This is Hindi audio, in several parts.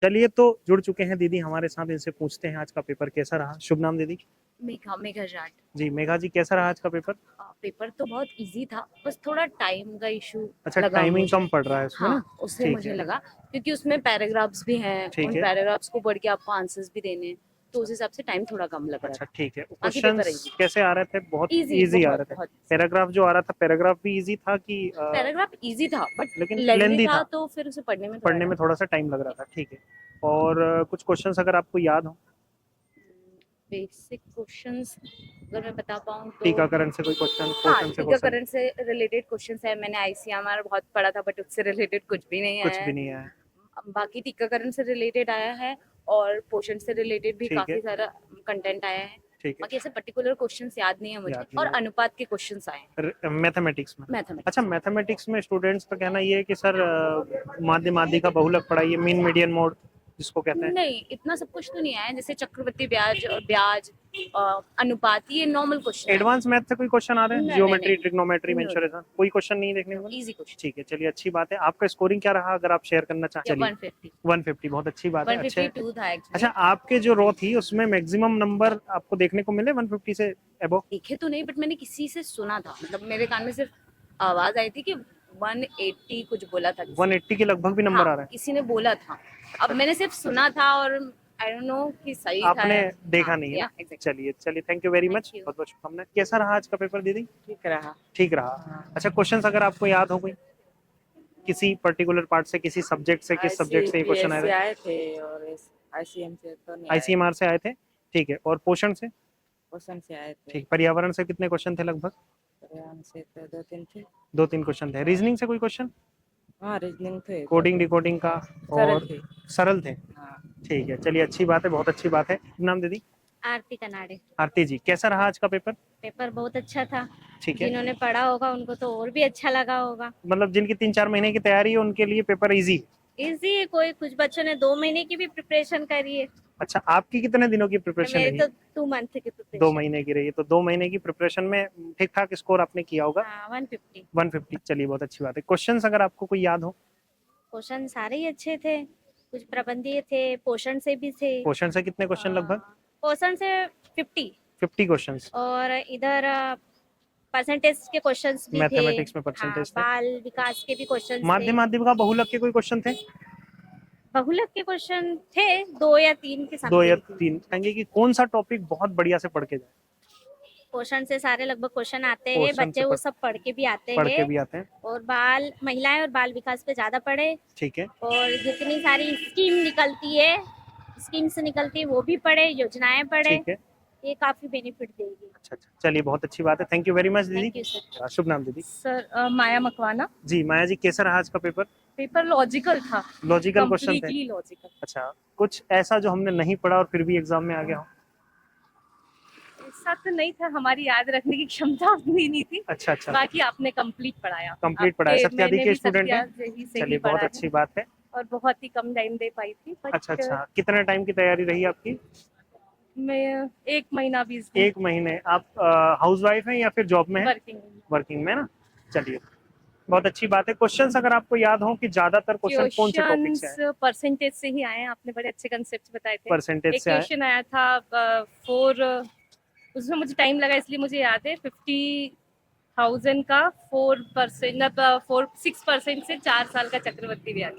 चलिए, तो जुड़ चुके हैं दीदी हमारे साथ, इनसे पूछते हैं आज का पेपर कैसा रहा। शुभ नाम दीदी? मेघा मेघा जाट। जी मेघा जी, कैसा रहा आज का पेपर? पेपर तो बहुत इजी था, बस थोड़ा टाइम का इशू अच्छा, लगा टाइमिंग मुझे। कम पड़ रहा है उसमें हाँ, ना? उससे ठीक मुझे है। लगा, क्योंकि उसमें पैराग्राफ्स भी हैं, ठीक उन है। पैराग्राफ्स को पढ़ के आपको आंसर्स भी देने हैं, तो उस हिसाब से टाइम थोड़ा कम लग रहा अच्छा था। ठीक है। बाकी पेपर क्वेश्चंस इजी, कैसे आ रहे थे? बहुत इजी इजी आ बहुत रहे थे। बहुत। पैराग्राफ जो आ रहा था, पैराग्राफ भी इजी था कि पैराग्राफ इजी था बट लेकिन लेंदी लेंदी था, था? तो फिर उसे पढ़ने में थोड़ा पढ़ने में थोड़ा सा टाइम लग रहा था। ठीक है। और कुछ क्वेश्चंस अगर आपको याद हो? बेसिक क्वेश्चंस अगर मैं बता पाऊँ तो टीकाकरण से कोई क्वेश्चन, हाँ, पोषण से क्वेश्चन? टीकाकरण से रिलेटेड क्वेश्चंस है। मैंने आईसीएमआर बहुत पढ़ा था बट उससे रिलेटेड कुछ भी नहीं कुछ आया भी है। नहीं आया है। बाकी टीकाकरण से रिलेटेड आया है, और पोषण से रिलेटेड भी ठीक है। काफी सारा कंटेंट आया है। ठीक है। बाकी ऐसे पर्टिकुलर क्वेश्चंस याद नहीं है मुझे, याद नहीं और है। अनुपात के क्वेश्चंस आए हैं मैथमेटिक्स में? अच्छा, मैथमेटिक्स में। मैथमेटिक्स में स्टूडेंट्स का कहना ये है कि सर माध्य माध्य का बहुलक पढ़ाइए, मीन मीडियन मोड जिसको कहते हैं। नहीं, इतना सब कुछ तो नहीं आया, जैसे चक्रवृद्धि ब्याज और ब्याज, अनुपात, ये नॉर्मल क्वेश्चन आए एडवांस मैथ से कोई क्वेश्चन आ रहे हैं? हैं। नहीं जियोमेट्री, नहीं ट्रिग्नोमेट्री, नहीं, मेंसुरेशन, कोई क्वेश्चन नहीं देखने को मिला? Easy question. ठीक है, चलिए अच्छी बात है। आपका स्कोरिंग क्या रहा अगर आप शेयर करना चाहें? या चलिए। 150 150, बहुत अच्छी बात है। अच्छे। 152 था अच्छा, एक्चुअली। आपके जो रो थी उसमें मैक्सिमम नंबर आपको देखने को मिले 150 से अबो? देखे तो नहीं, बट मैंने किसी से सुना था, मतलब मेरे कान में सिर्फ आवाज आई थी कि 180 कुछ बोला था किसी ने। 180 के लगभग भी हाँ, नंबर आ रहे किसी ने बोला था। अब मैंने सिर्फ सुना था, और आई डोंट नो कि हैं? सही था आपने या। देखा हाँ, नहीं है या ना? एग्जैक्टली। चलिए चलिए, thank you very thank much, you. बहुत बहुत शुभकामनाएं। कैसा रहा आज का पेपर दीदी? ठीक रहा। ठीक रहा। अच्छा, क्वेश्चंस अगर आपको याद हो कोई, किसी पर्टिकुलर पार्ट से, किसी सब्जेक्ट से, किस सब्जेक्ट से ये क्वेश्चन आए आईसीपीएस से थे? आए थे और आईसीएम से तो नहीं आए। आईसीएमआर से आए थे? ठीक है। और पोषण से? क्वेश्चन से आए थे। ठीक। पर्यावरण से कितने क्वेश्चन थे लगभग? पर्यावरण से तो 2-3 थे। 2-3 क्वेश्चन थे। रीजनिंग से कोई क्वेश्चन? हाँ, रीजनिंग थे तो कोडिंग डिकोडिंग का? सरल और थे। सरल थे? हाँ, ठीक है, चलिए अच्छी बात है, बहुत अच्छी बात है। नाम दीदी? आरती कनाडे। आरती जी, कैसा रहा आज का पेपर? पेपर बहुत अच्छा था। ठीक है। जिन्होंने पढ़ा होगा उनको तो और भी अच्छा लगा होगा। मतलब जिनकी 3-4 महीने की तैयारी है उनके लिए पेपर इजी? इजी है, कोई कुछ बच्चों ने 2 महीने की भी प्रिपरेशन करी है। अच्छा, आपकी कितने दिनों की प्रिपरेशन मेरी रही? तो 2 मंथ की दो प्रिपरेशन। महीने की रही है, तो 2 महीने की प्रिपरेशन में ठीक ठाक स्कोर आपने किया होगा? हाँ, 150। 150, चलिए बहुत अच्छी बात है। क्वेश्चंस अगर आपको कोई याद हो? क्वेश्चन सारे ही अच्छे थे, कुछ प्रबंधीय थे, पोषण से भी थे। पोषण से कितने क्वेश्चन लगभग? पोषण से 50, 50 क्वेश्चंस। और इधर परसेंटेज के क्वेश्चंस भी थे। मैथमेटिक्स में हाँ, परसेंटेज थे। बाल विकास के भी क्वेश्चंस थे। माध्य माध्यम का बहुलक के कोई क्वेश्चन थे? बहुलक के क्वेश्चन थे, 2 या 3 के 2 या समथिंग थी। 3 कहेंगे कि कौन सा टॉपिक बहुत बढ़िया से पढ़ के जाए? पोषण से सारे लगभग क्वेश्चन आते हैं, पोषण से बच्चे वो सब पढ़ के भी आते पढ़ के हैं। भी आते हैं। और बाल महिलाएं और बाल विकास पे ज्यादा पढ़े, ठीक है। और जितनी सारी स्कीम निकलती है, स्कीम से निकलती है वो भी पढ़े, योजनाएं पढ़े। ठीक है। ये काफी बेनिफिट देगी। अच्छा अच्छा, चलिए बहुत अच्छी बात है। थैंक यू वेरी मच दीदी। Thank you sir. शुभ नाम दीदी? सर माया मकवाना। जी माया जी, कैसा रहा आज का पेपर? पेपर लॉजिकल था, लॉजिकल क्वेश्चन थे? Completely logical. अच्छा, कुछ ऐसा जो हमने नहीं पढ़ा और फिर भी एग्जाम में आ गया हो? ऐसा तो नहीं था, हमारी याद रखने की क्षमता उतनी नहीं थी। अच्छा अच्छा। बाकी आपने कंप्लीट पढ़ाया। कंप्लीट पढ़ा है, सत्यादि मैंने के भी स्टूडेंट हैं? सत्यादि से ही चलिए पढ़ा बहुत है, अच्छी बात है। और बहुत ही कम टाइम दे पाई थी बट अच्छा अच्छा, कितने टाइम की तैयारी रही आपकी? मैं 1 महीना 20 दिन 1 महीने। आप हाउस वाइफ हैं या फिर जॉब में हैं? वर्किंग। वर्किंग में ना? चलिए बहुत अच्छी बात है। क्वेश्चंस अगर आपको याद हो कि ज्यादातर क्वेश्चन कौन से टॉपिक से आए? क्वेश्चंस परसेंटेज से ही आए हैं, आपने बड़े अच्छे कंसेप्ट बताए थे। परसेंटेज एक से आए? क्वेश्चन आया था 4, उसमें मुझे टाइम लगा इसलिए मुझे याद है, 50,000 का 4%, 6% से 4 साल का चक्रवृद्धि ब्याज।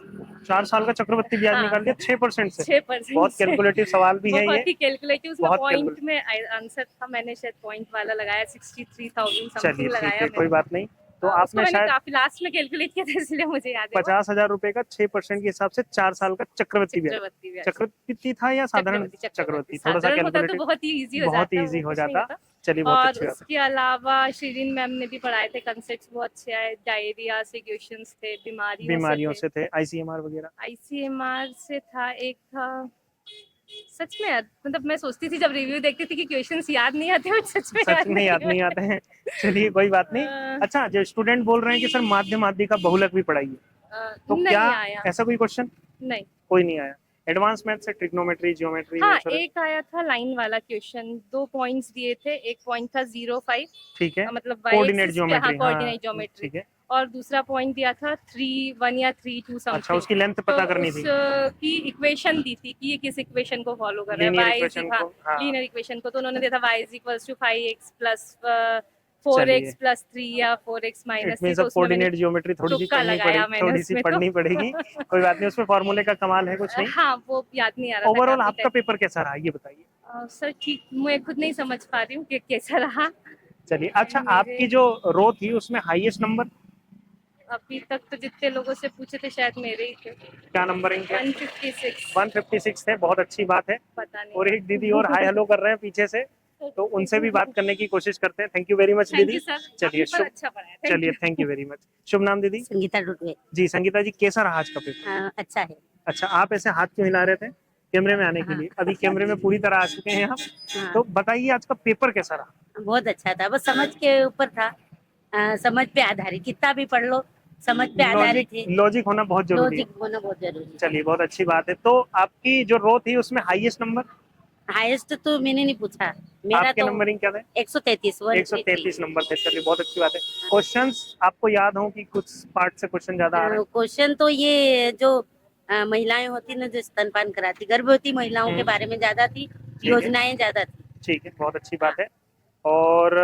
4 साल का चक्रवृद्धि ब्याज हाँ, निकाल दिया 6% से? 6% बहुत से। कैलकुलेटिव सवाल भी है ये। बहुत ही कैलकुलेटिव, उसमें बहुत पॉइंट कैलकुलेटिव। में आंसर था, मैंने शायद पॉइंट वाला लगाया, 63,000 समथिंग चलिए ठीक लगाया है, कोई मैंने। बात नहीं। तो उसको आपने मैंने शायद काफी लास्ट में कैलकुलेट किया था, इसलिए मुझे याद है वो 50,000 रुपए का 6% के हिसाब से 4 साल का चक्रवृद्धि ब्याज। चक्रवृद्धि ब्याज। चक्रवृद्धि था या साधारण चक्रवृद्धि चक्रवृद्धि? चक्रवृद्धि थोड़ा सा साधारण होता तो कैलकुलेटिव, बहुत ही इजी हो बहुत जाता, इजी वो हो कुछ नहीं जाता। होता। चलिए बहुत और अच्छी बात है। उसके अलावा शिरीन मैम ने भी पढ़ाए थे, कंसेप्ट बहुत अच्छे आए, डायरिया से क्वेश्चंस थे, बीमारियों से थे, आईसीएमआर वगैरह? आईसीएमआर से था, एक था। सच में यार, मतलब मैं सोचती थी जब रिव्यू देखती थी कि क्वेश्चंस याद नहीं आते, बट सच में सच में याद नहीं आते हैं। चलिए कोई बात नहीं। अच्छा, जो स्टूडेंट बोल रहे हैं कि सर माध्य माध्य का बहुलक भी पढ़ाइए, तो क्या नहीं आया। ऐसा कोई क्वेश्चन? नहीं। कोई नहीं आया। एडवांस मैथ से ट्रिग्नोमेट्री, जियोमेट्री, हाँ, मेंसुरेशन? एक आया था लाइन वाला क्वेश्चन, 2 पॉइंट्स दिए थे, एक पॉइंट था 0.5, ठीक है। मतलब कोऑर्डिनेट y-axis पे, हाँ, ज्योमेट्री, हाँ कोऑर्डिनेट ज्योमेट्री, ठीक है। और दूसरा पॉइंट दिया था 3-1 या 3-2 अच्छा, समथिंग। उसकी लेंथ पता करनी थी। की इक्वेशन दी थी कि ये किस इक्वेशन को फॉलो कर रहा Linear है, equation को, हाँ। लीनियर इक्वेशन को। तो उन्होंने दिया था y = 5x प्लस चलिए। 4x + 3 या 4x - इट 3। मींस तो अब उसमें मैंने कोऑर्डिनेट ज्योमेट्री थोड़ी सी तुक्का पढ़नी लगाया पड़ेगी, मैंने थोड़ी सी उसमें पढ़नी तो। पड़ेगी। कोई बात नहीं, उसमें फॉर्मूले का कमाल है कुछ नहीं। हाँ, वो याद नहीं आ रहा था ओवरऑल काफी आपका पेपर कैसा रहा, ये बताइए। टाइम। सर ठीक, मैं खुद नहीं समझ पा रही हूँ कि कैसा रहा। चलिए, अच्छा मेरे- आपकी जो रो थी उसमें हाईएस्ट नंबर अभी तक तो जितने लोगों से पूछे थे शायद मेरे ही थे। क्या नंबरिंग थे? 156। 156 थे, बहुत अच्छी बात है। पता नहीं। और एक दीदी और हाय हेलो कर रहे हैं पीछे से, तो उनसे भी बात करने की कोशिश करते हैं। Thank you very much thank दीदी। यू सर, चलिए आपने पर अच्छा पढ़ाया। Thank चलिए, you। Thank you very much. शुभ नाम दीदी? संगीता डुडवे। जी संगीता जी, कैसा रहा आज का पेपर? अच्छा है। अच्छा, आप ऐसे हाथ क्यों हिला रहे थे कैमरे में आने के लिए? अभी कैमरे में पूरी तरह आ चुके हैं आप। हाँ, तो बताइए आज का पेपर कैसा रहा? बहुत अच्छा था, बस समझ के ऊपर था। समझ पे आधारित, कितना भी पढ़ लो समझ पे आधारित है। लॉजिक होना बहुत जरूरी है। लॉजिक होना बहुत जरूरी है। चलिए, बहुत अच्छी बात है। तो आपकी जो रो थी उसमें हाईएस्ट नंबर, हाईएस्ट तो मैंने नहीं पूछा, मेरा आपके तो नंबरिंग क्या थे? 133 133 नंबर थे। चलिए, बहुत अच्छी बात है। क्वेश्चंस आपको याद हो कि कुछ पार्ट से क्वेश्चन ज्यादा आ रहे हैं? क्वेश्चन तो ये जो महिलाएं होती ना, जो स्तनपान कराती, गर्भवती महिलाओं के बारे में ज्यादा थी, है। योजनाएं ज्यादा थी। ठीक है, बहुत अच्छी बात है। और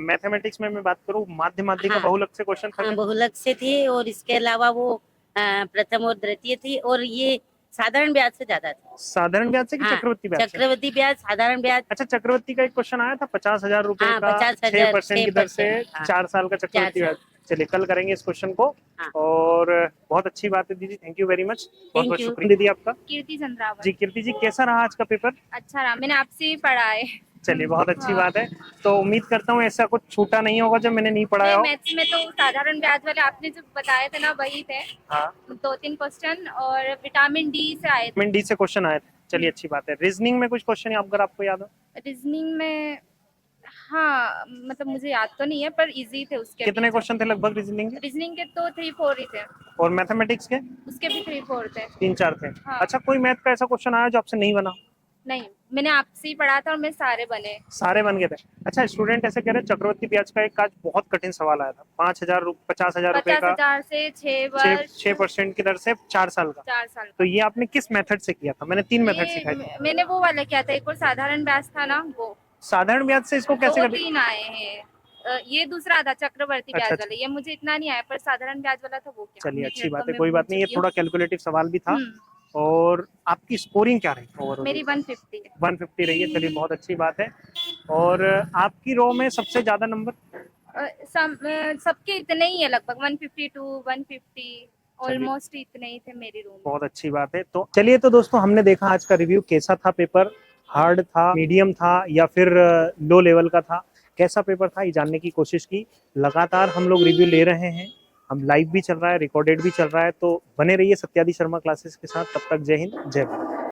मैथमेटिक्स में मैं बात करूँ, माध्य माध्यिका हाँ। बहुलक से क्वेश्चन था क्या? बहुलक से थे, और इसके अलावा वो प्रथम और द्वितीय थी, और ये साधारण ब्याज से ज्यादा थी। साधारण ब्याज से कि हाँ, चक्रवर्ती ब्याज से? चक्रवर्ती ब्याज, साधारण ब्याज। अच्छा, चक्रवर्ती का एक क्वेश्चन आया था 50,000 रुपए हाँ, का, 50,000 6% की दर से 6%, 4 साल का चक्रवर्ती 4 ब्याज। चलिए, कल करेंगे इस क्वेश्चन को। हाँ। और बहुत अच्छी बात है दीदी, थैंक यू वेरी मच। बहुत बहुत you। शुक्रिया दीदी आपका। कीर्ति चंद्रावर। जी कीर्ति जी, कैसा रहा आज का पेपर? अच्छा रहा, मैंने आपसे ही पढ़ा है। चलिए, बहुत अच्छी बात है। तो उम्मीद करता हूँ ऐसा कुछ छूटा नहीं होगा जो मैंने नहीं पढ़ाया हो। मैथ्स में तो साधारण ब्याज वाले आपने जो बताए थे ना, वही थे। हाँ, 2-3 क्वेश्चन, और विटामिन डी से आए थे। विटामिन डी से क्वेश्चन आए थे। चलिए, अच्छी बात है। रीजनिंग में कुछ क्वेश्चन अगर आपको याद हो? रीजनिंग में हाँ, मतलब मुझे याद तो नहीं है, पर इजी थे उसके। कितने क्वेश्चन थे लगभग रीजनिंग के? रीजनिंग के तो 3-4 ही थे। और मैथमेटिक्स के? उसके भी 3-4 थे। 3-4 थे। हाँ। अच्छा, कोई मैथ का ऐसा क्वेश्चन आया जो आपसे नहीं बना? नहीं, मैंने आपसे ही पढ़ा था और मैं सारे बने। सारे बन गए थे। अच्छा, स्टूडेंट ऐसे कह रहे हैं चक्रवर्ती ब्याज का एक आज बहुत कठिन सवाल आया था। 50,000 रुपए का 50,000 से 6 वर्ष 6% की दर से 4 साल का। 4 साल तो ये आपने किस मेथड से किया था? मैंने 3 मेथड सिखाए थे। मैंने वो वाला किया था, एक और साधारण ब्याज था ना, वो साधारण ब्याज से इसको कैसे कर? 2-3 आए हैं। ये दूसरा था चक्रवर्ती ब्याज अच्छा। वाला, ये मुझे इतना नहीं आया, पर साधारण ब्याज वाला था वो क्या। चलिए, अच्छी तो बात है, मैं कोई भूल बात नहीं। ये चुकी हूँ। थोड़ा कैलकुलेटिव सवाल भी था। और आपकी स्कोरिंग क्या रही ओवरऑल? मेरी 150 है। 150 रही है। चलिए, बहुत अच्छी बात है। और आपकी रो में सबसे ज्यादा नंबर? सबके इतने ही है, लगभग 152, 150 ऑलमोस्ट इतने ही थे मेरी रूम में। बहुत अच्छी बात है। तो चलिए, तो दोस्तों हमने देखा आज का रिव्यू कैसा था पेपर। हार्ड था, मीडियम था, या फिर लो लेवल का था? कैसा पेपर था ये जानने की कोशिश की। लगातार हम लोग रिव्यू ले रहे हैं, हम लाइव भी चल रहा है, रिकॉर्डेड भी चल रहा है। तो बने रहिए सत्यादि शर्मा क्लासेस के साथ। तब तक जय हिंद, जय भारत।